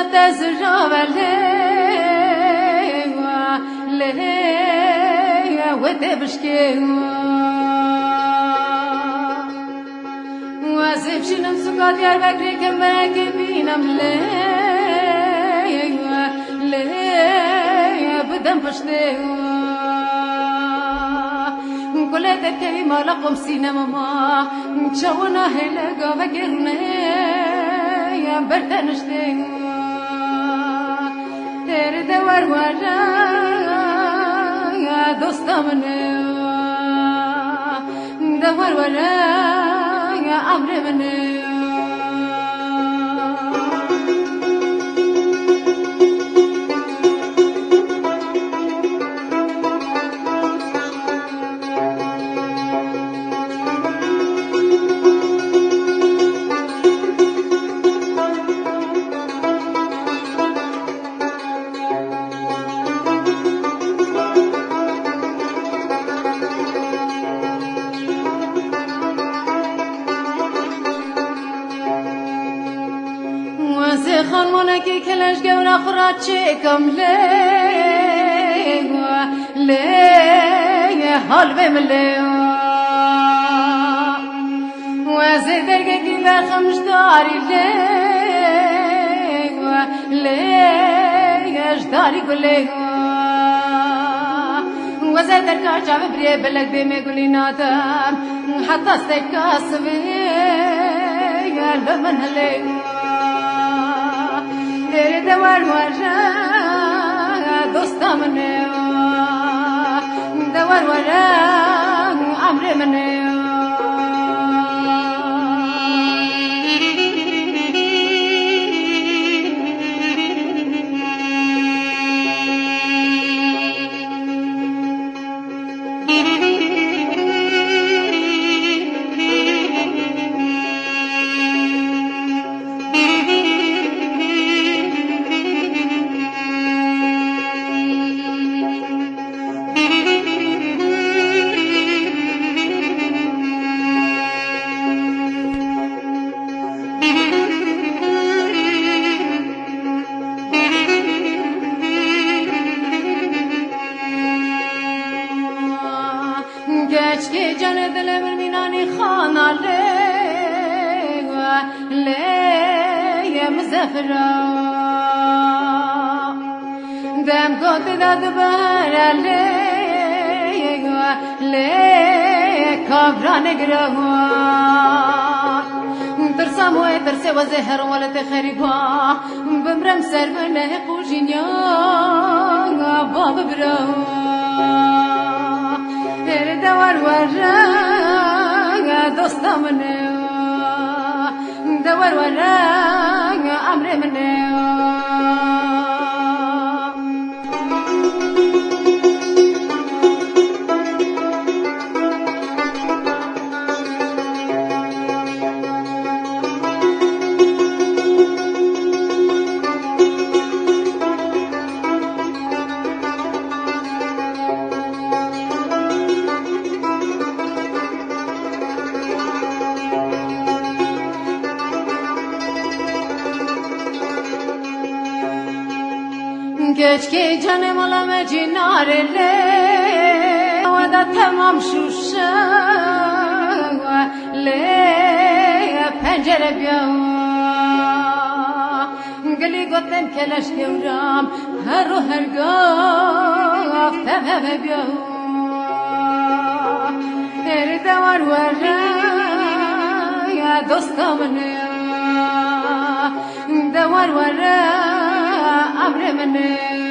تزرابله له وتبشكي واسف شنم سقاط يا بكري كمك بينم له بدم فشته كلت كي ما لقم سينما ما شونا هلقا فكرنا يا برتنشته ترى دور ورا يا دوست منه دور ورا يا أمر منه خانمانکی کلش گورا خورا چکم لی حال بمله وزه درگه کی برخمش داری لیش داری گله وزه درگه جاوه بریه بلک دیمه گلی نادم حتی استکاسوه لمن هلی تیره دوار ورا دوست منه دوار ورا امر منه که جان دل برمینانی خانه لی مزفرا دم گوت داد بر لی کابران گروان ترسم و ترسه و زهر ولت خریبا بمرم سر بنه خوشینیا باب بران تیره دوار ورا دوست منه دوار ورا امر منه geç ki canım olama cinarele o da tamam şuşa le pencere bya geli gotem keleş devram her gaf teve bya nerede var ya dostum ne de var امر منه